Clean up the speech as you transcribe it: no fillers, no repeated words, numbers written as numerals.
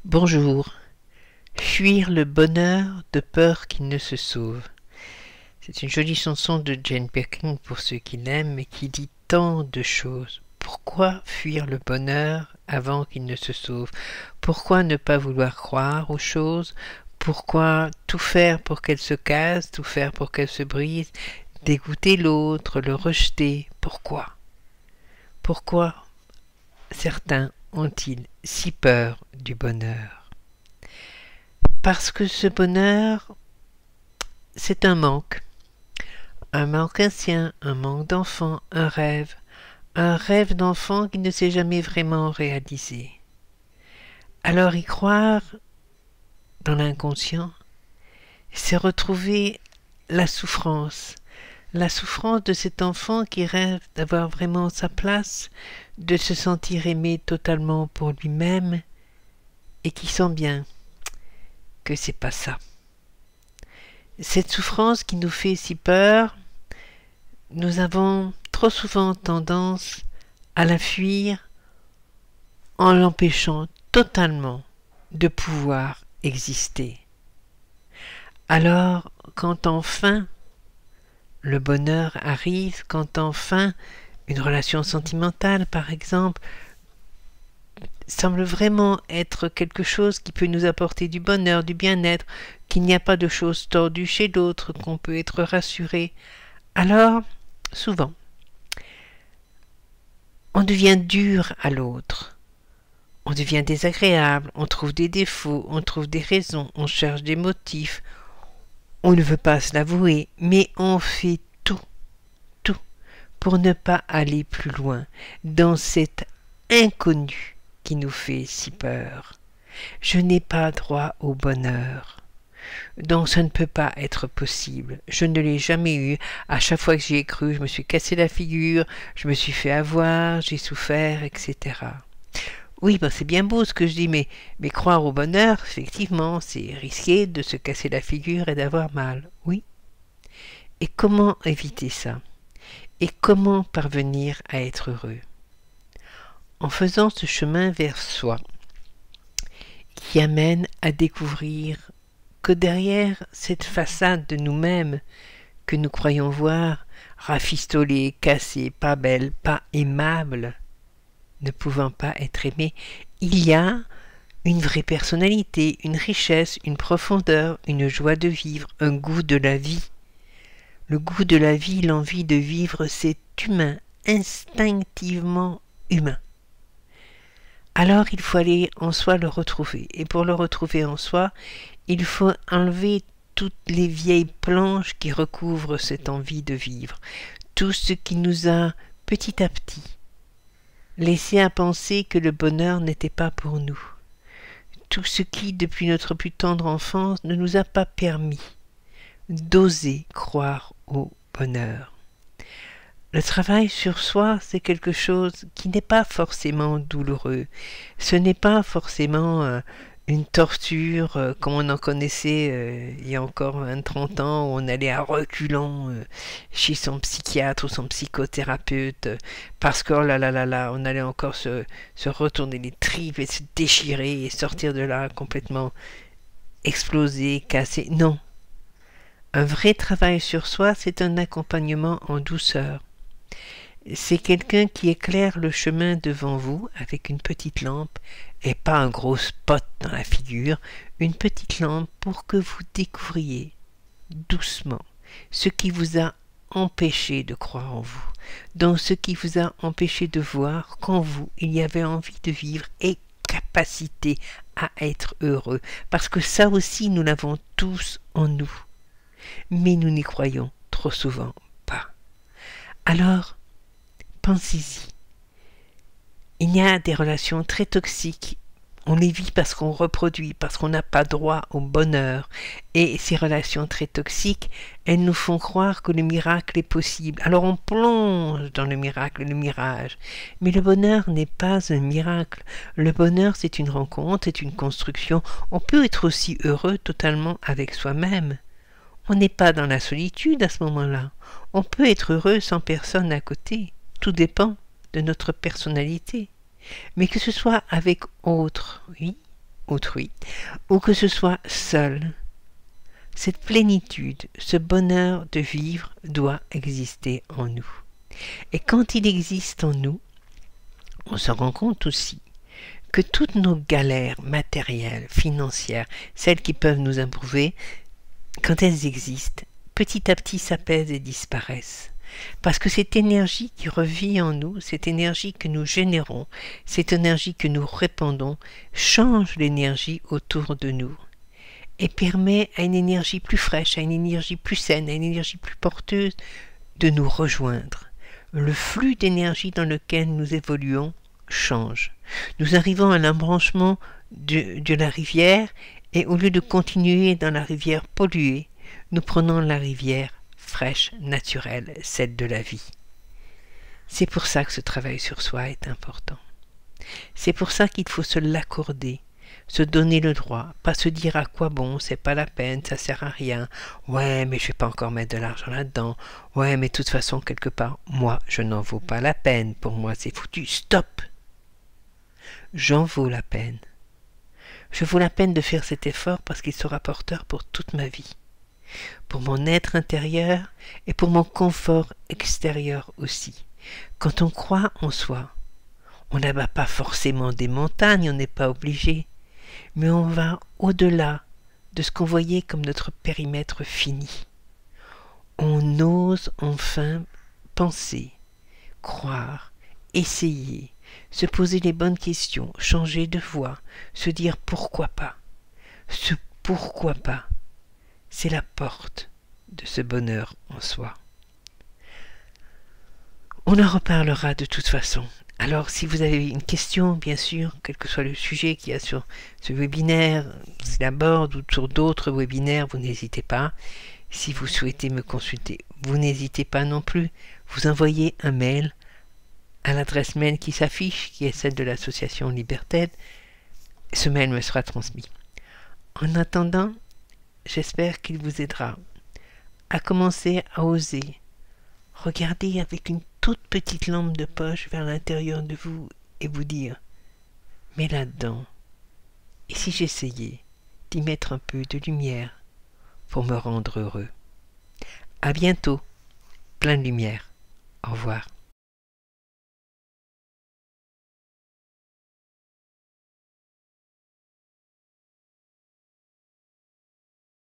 Bonjour. Fuir le bonheur de peur qu'il ne se sauve. C'est une jolie chanson de Jane Birkin pour ceux qui l'aiment, mais qui dit tant de choses. Pourquoi fuir le bonheur avant qu'il ne se sauve? Pourquoi ne pas vouloir croire aux choses? Pourquoi tout faire pour qu'elles se cassent, tout faire pour qu'elles se brisent, dégoûter l'autre, le rejeter? Pourquoi? Pourquoi certains ont-ils si peur du bonheur? Parce que ce bonheur, c'est un manque ancien, un manque d'enfant, un rêve d'enfant qui ne s'est jamais vraiment réalisé. Alors y croire dans l'inconscient, c'est retrouver la souffrance de cet enfant qui rêve d'avoir vraiment sa place, de se sentir aimé totalement pour lui-même et qui sent bien que c'est pas ça. Cette souffrance qui nous fait si peur, nous avons trop souvent tendance à la fuir en l'empêchant totalement de pouvoir exister. Alors, quand enfin le bonheur arrive, quand enfin une relation sentimentale, par exemple, semble vraiment être quelque chose qui peut nous apporter du bonheur, du bien-être, qu'il n'y a pas de choses tordues chez l'autre, qu'on peut être rassuré, alors, souvent, on devient dur à l'autre, on devient désagréable, on trouve des défauts, on trouve des raisons, on cherche des motifs, on ne veut pas se l'avouer, mais on fait tout pour ne pas aller plus loin dans cet inconnu qui nous fait si peur. Je n'ai pas droit au bonheur. Donc ça ne peut pas être possible. Je ne l'ai jamais eu. À chaque fois que j'y ai cru, je me suis cassé la figure, je me suis fait avoir, j'ai souffert, etc. Oui, ben c'est bien beau ce que je dis, mais croire au bonheur, effectivement, c'est risqué de se casser la figure et d'avoir mal. Oui. Et comment éviter ça? Et comment parvenir à être heureux? En faisant ce chemin vers soi, qui amène à découvrir que derrière cette façade de nous-mêmes que nous croyons voir, rafistolée, cassée, pas belle, pas aimable, ne pouvant pas être aimée, il y a une vraie personnalité, une richesse, une profondeur, une joie de vivre, un goût de la vie. Le goût de la vie, l'envie de vivre, c'est humain, instinctivement humain. Alors il faut aller en soi le retrouver. Et pour le retrouver en soi, il faut enlever toutes les vieilles planches qui recouvrent cette envie de vivre, tout ce qui nous a, petit à petit, laissé à penser que le bonheur n'était pas pour nous, tout ce qui, depuis notre plus tendre enfance, ne nous a pas permis d'oser croire au bonheur. Le travail sur soi, c'est quelque chose qui n'est pas forcément douloureux. Ce n'est pas forcément une torture comme on en connaissait il y a encore 20-30 ans, où on allait à reculons chez son psychiatre ou son psychothérapeute, parce que, oh là là là là, on allait encore se retourner les tripes et se déchirer et sortir de là complètement explosé, cassé. Non. Un vrai travail sur soi, c'est un accompagnement en douceur. C'est quelqu'un qui éclaire le chemin devant vous avec une petite lampe et pas un gros spot dans la figure, une petite lampe pour que vous découvriez doucement ce qui vous a empêché de croire en vous, donc ce qui vous a empêché de voir qu'en vous il y avait envie de vivre et capacité à être heureux, parce que ça aussi nous l'avons tous en nous, mais nous n'y croyons trop souvent pas. Alors, pensez-y. Il y a des relations très toxiques. On les vit parce qu'on reproduit, parce qu'on n'a pas droit au bonheur. Et ces relations très toxiques, elles nous font croire que le miracle est possible. Alors on plonge dans le miracle, le mirage. Mais le bonheur n'est pas un miracle. Le bonheur, c'est une rencontre, c'est une construction. On peut être aussi heureux totalement avec soi-même. On n'est pas dans la solitude à ce moment-là. On peut être heureux sans personne à côté. Tout dépend de notre personnalité. Mais que ce soit avec autre, oui, autrui, ou que ce soit seul. Cette plénitude, ce bonheur de vivre doit exister en nous. Et quand il existe en nous, on se rend compte aussi que toutes nos galères matérielles, financières, celles qui peuvent nous éprouver, quand elles existent, petit à petit s'apaisent et disparaissent. Parce que cette énergie qui revit en nous, cette énergie que nous générons, cette énergie que nous répandons, change l'énergie autour de nous et permet à une énergie plus fraîche, à une énergie plus saine, à une énergie plus porteuse de nous rejoindre. Le flux d'énergie dans lequel nous évoluons change. Nous arrivons à l'embranchement de la rivière et au lieu de continuer dans la rivière polluée, nous prenons la rivière fraîche, naturelle, celle de la vie. C'est pour ça que ce travail sur soi est important. C'est pour ça qu'il faut se l'accorder, se donner le droit, pas se dire à quoi bon, c'est pas la peine, ça sert à rien. Ouais, mais je vais pas encore mettre de l'argent là-dedans. Ouais, mais de toute façon, quelque part, moi, je n'en vaux pas la peine. Pour moi, c'est foutu. Stop! J'en vaux la peine. Je vaux la peine de faire cet effort parce qu'il sera porteur pour toute ma vie, pour mon être intérieur et pour mon confort extérieur aussi. Quand on croit en soi, on n'abat pas forcément des montagnes, on n'est pas obligé, mais on va au-delà de ce qu'on voyait comme notre périmètre fini. On ose enfin penser, croire, essayer, se poser les bonnes questions, changer de voie, se dire pourquoi pas. Ce pourquoi pas, c'est la porte de ce bonheur en soi. On en reparlera de toute façon. Alors, si vous avez une question, bien sûr, quel que soit le sujet qu'il y a sur ce webinaire, s'il aborde ou sur d'autres webinaires, vous n'hésitez pas. Si vous souhaitez me consulter, vous n'hésitez pas non plus. Vous envoyez un mail à l'adresse mail qui s'affiche, qui est celle de l'association Liberted. Ce mail me sera transmis. En attendant, j'espère qu'il vous aidera à commencer à oser. Regardez avec une toute petite lampe de poche vers l'intérieur de vous et vous dire « Mais là-dedans, et si j'essayais d'y mettre un peu de lumière pour me rendre heureux ?» À bientôt, plein de lumière. Au revoir.